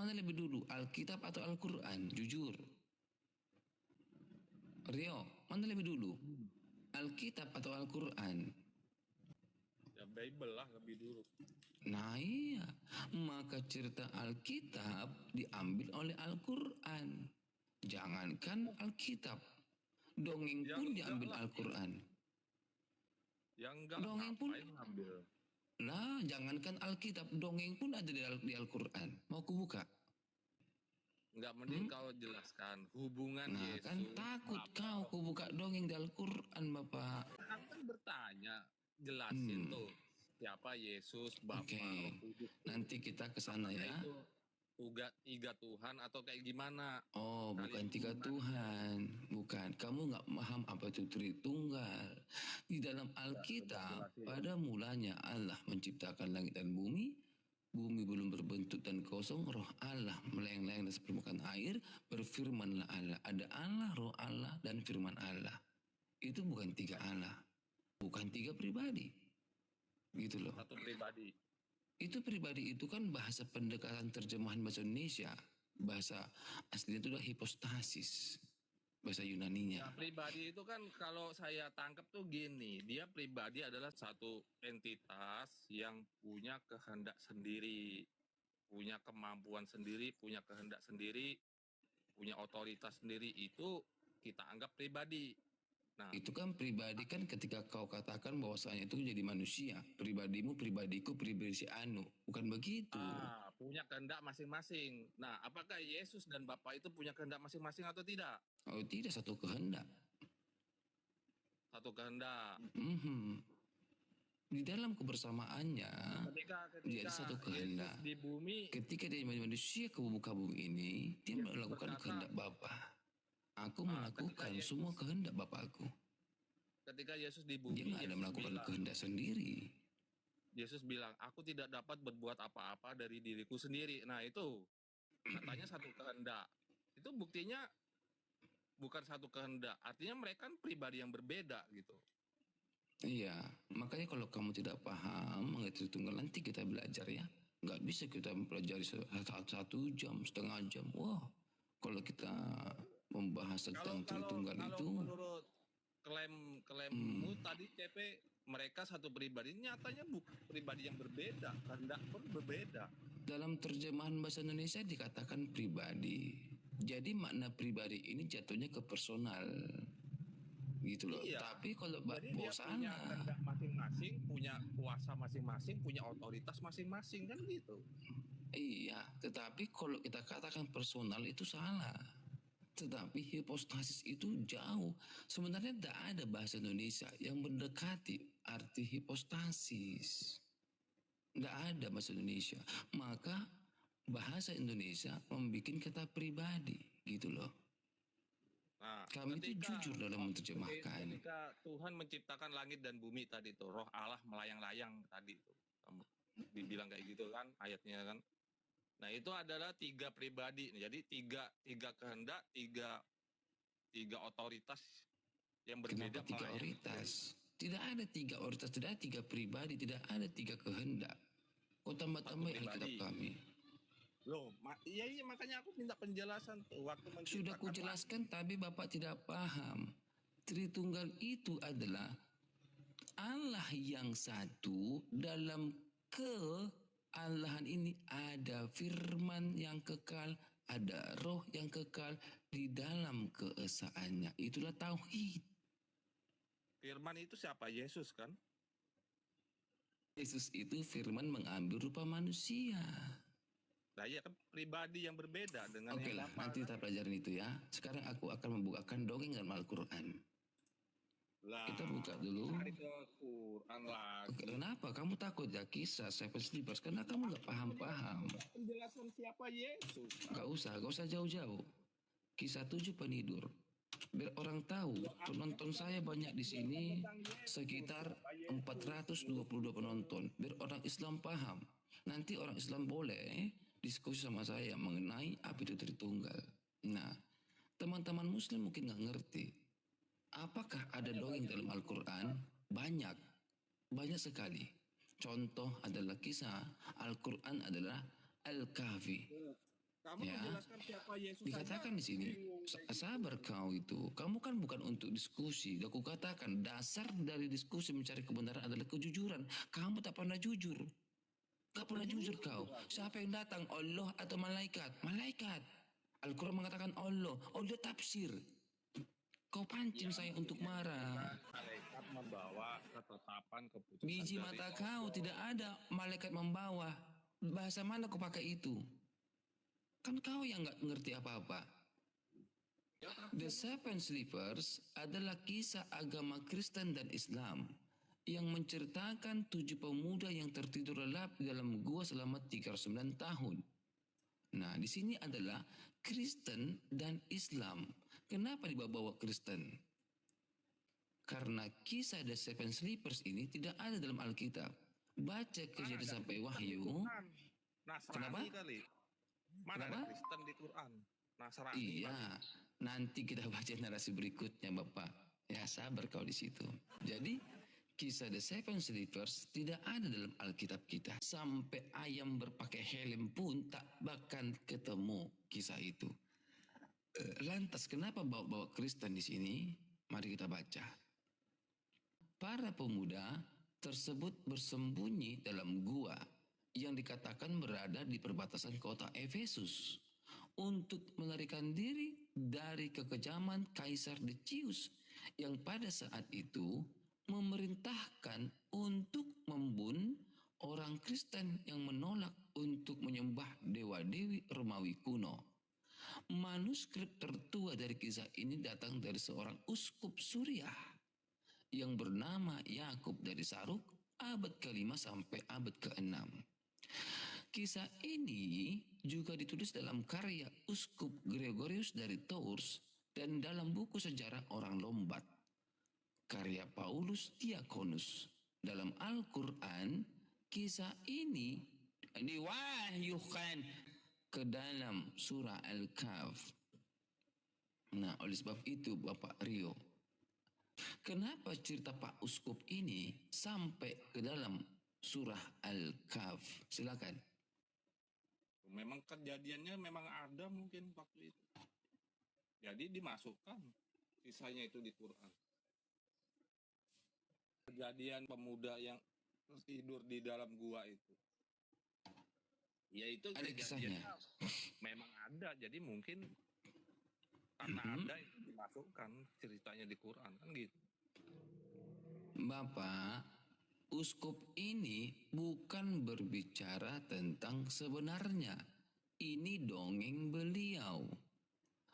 Mana lebih dulu, Alkitab atau Al-Quran? Jujur. Rio, mana lebih dulu? Alkitab atau Al-Quran? Ya Bible lah lebih dulu. Nah iya, maka cerita Alkitab diambil oleh Al-Quran. Jangankan Alkitab, dongeng pun diambil Al-Quran. Yang enggak lah, Dongeng pun ngambil. lah, jangankan Alkitab, dongeng pun ada di Al-Quran. Mau kubuka? Enggak, mending kau jelaskan hubungan Nah Yesus. kan takut kau kubuka dongeng di Al-Quran, Bapak. Aku kan bertanya, jelasin tuh siapa Yesus, Bapa, Roh Kudus. Nanti kita ke sana ya. Itu tiga Tuhan atau kayak gimana? Oh, bukan tiga Tuhan, bukan. Kamu nggak paham apa itu Tritunggal. Di dalam Alkitab, pada mulanya Allah menciptakan langit dan bumi. Bumi belum berbentuk dan kosong, roh Allah melayang-layang di permukaan air, berfirmanlah Allah. Ada Allah, roh Allah, dan firman Allah. Itu bukan tiga Allah, bukan tiga pribadi. Gitu loh. Satu pribadi. Itu pribadi itu kan bahasa pendekatan terjemahan bahasa Indonesia. Bahasa aslinya itu adalah hipostasis. Bahasa Yunaninya. Nah, pribadi itu kan kalau saya tangkap tuh gini, dia pribadi adalah satu entitas yang punya kehendak sendiri, punya kemampuan sendiri, punya kehendak sendiri, punya otoritas sendiri, itu kita anggap pribadi. Nah, itu kan pribadi kan ketika kau katakan bahwasanya itu jadi manusia. Pribadimu, pribadiku, pribadi si Anu. Bukan begitu. Punya kehendak masing-masing. Nah, apakah Yesus dan Bapa itu punya kehendak masing-masing atau tidak? Oh tidak, satu kehendak. Satu kehendak. Di dalam kebersamaannya, dia satu kehendak. Di bumi, ketika dia menjadi manusia ke muka bumi ini, dia melakukan kehendak Bapa. Aku melakukan semua kehendak Bapakku. Ketika Yesus di bumi, dia nggak ada melakukan kehendak sendiri. Yesus bilang, aku tidak dapat berbuat apa-apa dari diriku sendiri. Nah itu, katanya satu kehendak. Itu buktinya bukan satu kehendak. Artinya mereka kan pribadi yang berbeda gitu. Iya, makanya kalau kamu tidak paham mengenai Tritunggal, nanti kita belajar ya. Nggak bisa kita mempelajari satu jam, setengah jam. Wah, kalau kita membahas tentang Tritunggal itu. Kalau menurut klaimmu tadi CP, mereka satu pribadi, nyatanya bukan pribadi yang berbeda, kehendak pun berbeda. Dalam terjemahan bahasa Indonesia dikatakan pribadi. Jadi makna pribadi ini jatuhnya ke personal. Gitu loh. Iya. Tapi kalau jadi dia punya kehendak masing-masing, punya kuasa masing-masing, punya otoritas masing-masing, kan gitu. Iya, tetapi kalau kita katakan personal itu salah. Tetapi hipostasis itu jauh. Sebenarnya tidak ada bahasa Indonesia yang mendekati arti hipostasis. Tidak ada bahasa Indonesia. Maka bahasa Indonesia membuat kata pribadi, gitu loh. Nah, kami itu jujur dalam menerjemahkan. Ketika Tuhan menciptakan langit dan bumi tadi tuh, roh Allah melayang-layang tadi tuh, kamu dibilang kayak gitu kan ayatnya kan. Nah itu adalah tiga pribadi, jadi tiga kehendak, tiga otoritas yang berbeda. Kenapa tiga otoritas? Tidak ada tiga otoritas, tidak ada tiga pribadi, tidak ada tiga kehendak. Kau tambah-tambah Alkitab kami. Loh, iya makanya aku minta penjelasan tuh waktu menciptakan. Sudah kujelaskan tapi Bapak tidak paham. Tritunggal itu adalah Allah yang satu. Dalam keallahan ini ada firman yang kekal, ada roh yang kekal di dalam keesaannya. Itulah tauhid. Firman itu siapa? Yesus kan? Yesus itu firman mengambil rupa manusia. Nah iya kan pribadi yang berbeda dengan Oke lah, nanti kita pelajarin itu ya. Sekarang aku akan membukakan dongeng dalam Al-Quran. Kita buka dulu. Quran lagi. Kenapa? Kamu takut ya kisah Seven Sleepers? Karena kamu nggak paham-paham. Penjelasan siapa Yesus? Gak usah jauh-jauh. Kisah 7 penidur. Biar orang tahu, penonton saya banyak di sini, sekitar 422 penonton. Biar orang Islam paham. Nanti orang Islam boleh diskusi sama saya mengenai apa itu Tritunggal. Nah, teman-teman Muslim mungkin nggak ngerti. Apakah ada dongeng dalam Al-Quran? Banyak sekali. Contoh adalah kisah Al-Quran adalah Al-Kahfi. Kamu Ya, menjelaskan siapa Yesus saja. dikatakan di sini, sabar kau itu. Kamu kan bukan untuk diskusi. Aku katakan dasar dari diskusi mencari kebenaran adalah kejujuran. Kamu tak pernah jujur. Tak pernah jujur kau. Siapa yang datang? Allah atau malaikat? Malaikat. Al-Quran mengatakan Allah. Allah tafsir. Kau pancing saya untuk marah. Malaikat membawa ketetapan keputusan Biji dari mata Allah. kau tidak ada malaikat membawa. Bahasa mana kau pakai itu? Kan kau yang nggak ngerti apa-apa. The Seven Sleepers adalah kisah agama Kristen dan Islam yang menceritakan 7 pemuda yang tertidur lelap di dalam gua selama 39 tahun. Nah, di sini adalah Kristen dan Islam. Kenapa dibawa-bawa Kristen? Karena kisah The Seven Sleepers ini tidak ada dalam Alkitab. Baca kejadian sampai Wahyu. Nasrani Kenapa? kali. Mana Kenapa? ada Kristen di Quran? Nasrani. Iya, nanti kita baca narasi berikutnya, Bapak. Ya, sabar kau di situ. Jadi, kisah The Seven Sleepers tidak ada dalam Alkitab kita. Sampai ayam berpakai helm pun tak bakal ketemu kisah itu. Lantas kenapa bawa-bawa Kristen di sini? Mari kita baca. Para pemuda tersebut bersembunyi dalam gua yang dikatakan berada di perbatasan kota Efesus untuk melarikan diri dari kekejaman Kaisar Decius yang pada saat itu memerintahkan untuk membunuh orang Kristen yang menolak untuk menyembah dewa-dewi Romawi kuno. Manuskrip tertua dari kisah ini datang dari seorang uskup Suriah yang bernama Yakub dari Saruk abad ke-5 sampai abad ke-6. Kisah ini juga ditulis dalam karya Uskup Gregorius dari Tours dan dalam buku sejarah orang Lombard, karya Paulus Diakonus. Dalam Al-Quran, kisah ini diwahyukan ke dalam surah Al-Kahf. Nah, oleh sebab itu Bapak Rio, kenapa cerita Pak Uskup ini sampai ke dalam surah Al-Kahf? Silakan. Memang kejadiannya memang ada mungkin waktu itu. Jadi dimasukkan kisahnya itu di Quran. Kejadian pemuda yang tertidur di dalam gua itu. Ya itu Ada kisahnya. memang ada. Jadi mungkin karena ada itu dimasukkan ceritanya di Quran kan gitu. Bapak, uskup ini bukan berbicara tentang sebenarnya. Ini dongeng beliau.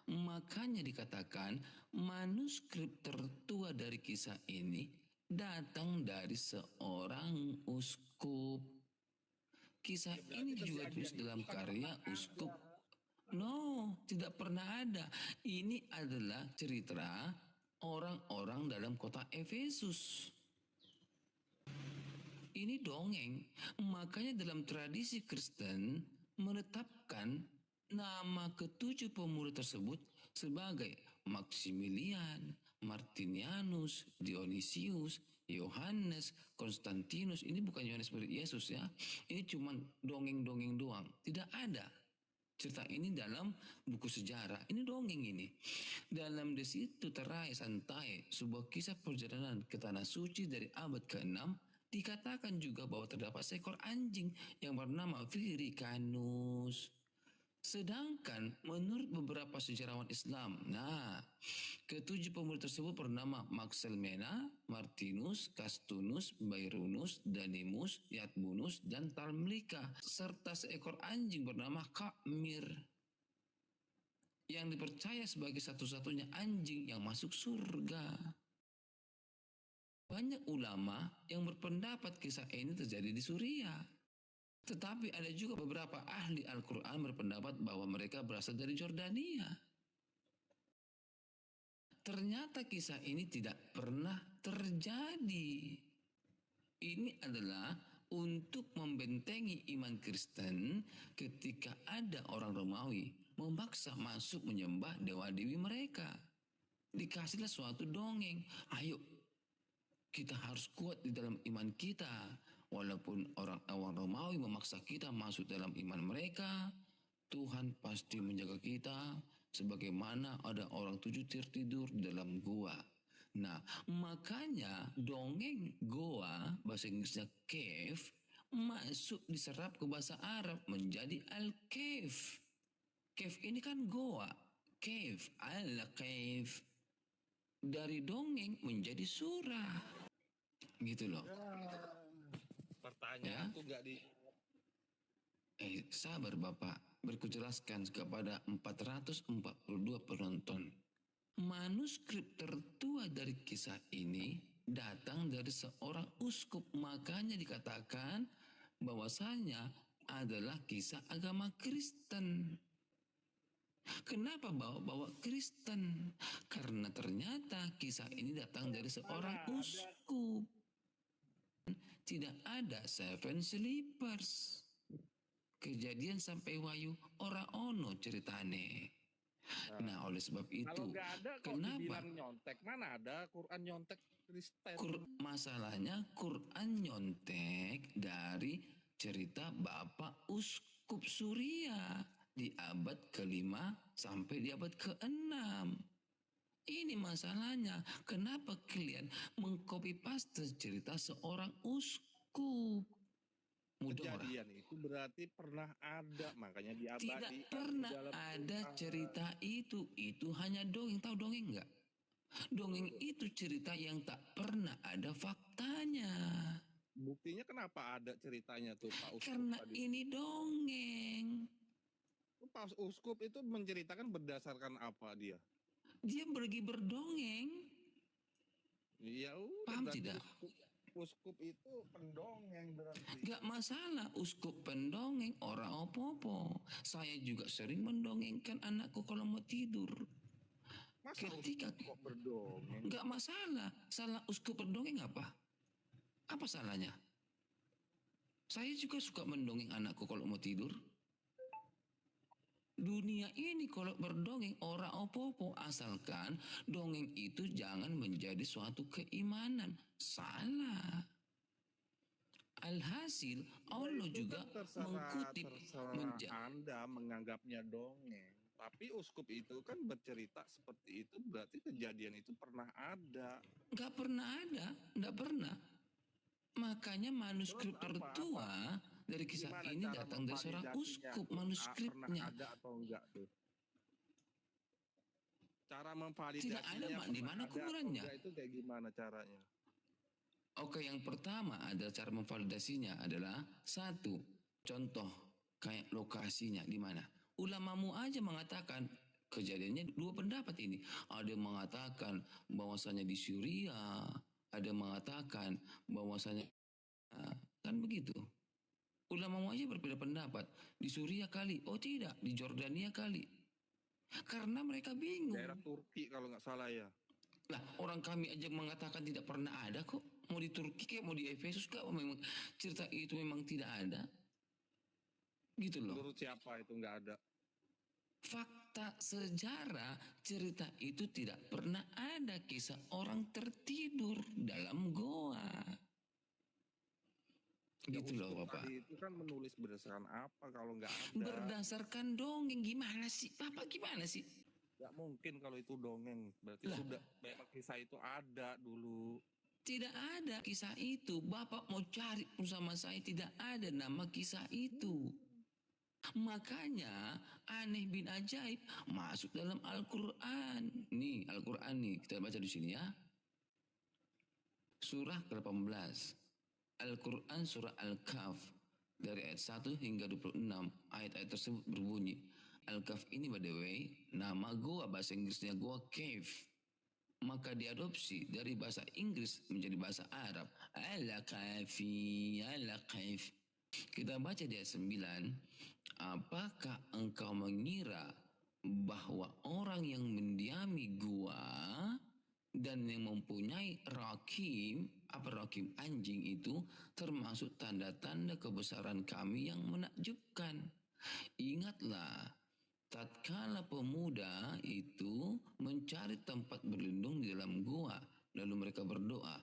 Makanya dikatakan manuskrip tertua dari kisah ini datang dari seorang uskup. Kisah ini juga ditulis dalam karya uskup. No, tidak pernah ada. Ini adalah cerita orang-orang dalam kota Efesus. Ini dongeng. Makanya dalam tradisi Kristen menetapkan nama ketujuh pemuda tersebut sebagai Maximilian, Martinianus, Dionysius, Yohanes, Konstantinus. Ini bukan Yohanes murid Yesus ya. Ini cuma dongeng-dongeng doang. Tidak ada cerita ini dalam buku sejarah. Ini dongeng ini. Dalam The Situ Terai Santai, sebuah kisah perjalanan ke Tanah Suci dari abad ke-6, dikatakan juga bahwa terdapat seekor anjing yang bernama Viricanus. Sedangkan menurut beberapa sejarawan Islam, ketujuh pemuda tersebut bernama Maxelmena, Martinus, Castunus, Bairunus, Danimus, Yatbunus, dan Talmlika, serta seekor anjing bernama Kamir yang dipercaya sebagai satu-satunya anjing yang masuk surga. Banyak ulama yang berpendapat kisah ini terjadi di Suriah. Tetapi ada juga beberapa ahli Al-Quran berpendapat bahwa mereka berasal dari Jordania. Ternyata kisah ini tidak pernah terjadi. Ini adalah untuk membentengi iman Kristen ketika ada orang Romawi memaksa masuk menyembah dewa-dewi mereka. Dikasihlah suatu dongeng. Ayo, kita harus kuat di dalam iman kita. Walaupun orang Romawi memaksa kita masuk dalam iman mereka, Tuhan pasti menjaga kita sebagaimana ada orang 7 tertidur di dalam gua. Nah, makanya dongeng goa, bahasa Inggrisnya cave, masuk diserap ke bahasa Arab menjadi al-cave. Cave ini kan goa, cave, al-cave. Dari dongeng menjadi surah. Gitu loh. Pertanyaanku nggak di Sabar Bapak, berku jelaskan kepada 442 penonton. Manuskrip tertua dari kisah ini datang dari seorang uskup, makanya dikatakan bahwasanya adalah kisah agama Kristen. Kenapa bawa-bawa Kristen? Karena ternyata kisah ini datang dari seorang uskup. Tidak ada seven sleepers. Kejadian sampai Wahyu ora ono ceritane. Nah, oleh sebab itu, kalau nggak ada kok kenapa? dibilang nyontek? Mana ada Quran nyontek Kristen? Masalahnya Quran nyontek dari cerita Bapak Uskup Suria di abad ke-5 sampai di abad ke-6. Ini masalahnya. Kenapa kalian mengcopy paste cerita seorang uskup? Kejadian itu berarti pernah ada, makanya diabadikan. Tidak pernah ada cerita itu. Itu hanya dongeng. Tahu dongeng nggak? Dongeng itu cerita yang tak pernah ada faktanya. Buktinya kenapa ada ceritanya tuh Pak Uskup? Karena tadi? ini dongeng. Pak Uskup itu menceritakan berdasarkan apa dia? Dia pergi berdongeng. Ya udah. Paham tidak? Uskup itu pendongeng berarti. Gak masalah, uskup pendongeng, orang opo-opo. Saya juga sering mendongengkan anakku kalau mau tidur. Masa Ketika uskup kok berdongeng? Gak masalah, salah uskup berdongeng apa? Apa salahnya? Saya juga suka mendongeng anakku kalau mau tidur. Dunia ini kalau berdongeng orang opo-opo, asalkan dongeng itu jangan menjadi suatu keimanan. Salah. Alhasil Allah itu juga kan mengkutip Anda menganggapnya dongeng. Tapi uskup itu kan bercerita seperti itu, berarti kejadian itu pernah ada. Nggak pernah ada, nggak pernah. Makanya manuskrip tertua dari kisah ini datang dari seorang uskup, manuskripnya. Pernah ada atau enggak tuh? Cara memvalidasinya Tidak ada, Mak. Di mana kuburannya? Itu kayak gimana caranya? Oke, yang pertama adalah cara memvalidasinya adalah satu, contoh kayak lokasinya di mana. Ulamamu aja mengatakan kejadiannya dua pendapat ini. Ada yang mengatakan bahwasanya di Syria, ada yang mengatakan bahwasanya kan begitu. Ulamamu aja berbeda pendapat. Di Syria kali, oh tidak, di Jordania kali. Karena mereka bingung. Daerah Turki kalau nggak salah ya. Lah, orang kami aja mengatakan tidak pernah ada kok. Mau di Turki kayak mau di Efesus kak, memang cerita itu memang tidak ada. Gitu loh. Menurut siapa itu nggak ada? Fakta sejarah cerita itu tidak pernah ada kisah orang tertidur dalam goa. Gitu loh Bapak. Itu kan menulis berdasarkan apa kalau nggak ada? Berdasarkan dongeng. Gimana sih Bapak, gimana sih? Gak mungkin kalau itu dongeng. Berarti sudah memang kisah itu ada dulu. Tidak ada kisah itu. Bapak mau cari bersama saya, tidak ada nama kisah itu. Makanya aneh bin ajaib masuk dalam Al-Quran. Nih Al-Quran nih, kita baca di sini ya. Surah ke-18. Al-Quran surah Al-Kahf dari ayat 1 hingga 26. Ayat-ayat tersebut berbunyi, Al-Kahf ini by the way nama goa, bahasa Inggrisnya goa cave. Maka diadopsi dari bahasa Inggris menjadi bahasa Arab. Al-Kahfi, Al-Kahf. Kita baca di ayat 9. Apakah engkau mengira bahwa orang yang mendiami gua dan yang mempunyai rakim, apa rakim, anjing itu termasuk tanda-tanda kebesaran kami yang menakjubkan. Ingatlah tatkala pemuda itu mencari tempat berlindung di dalam gua, lalu mereka berdoa,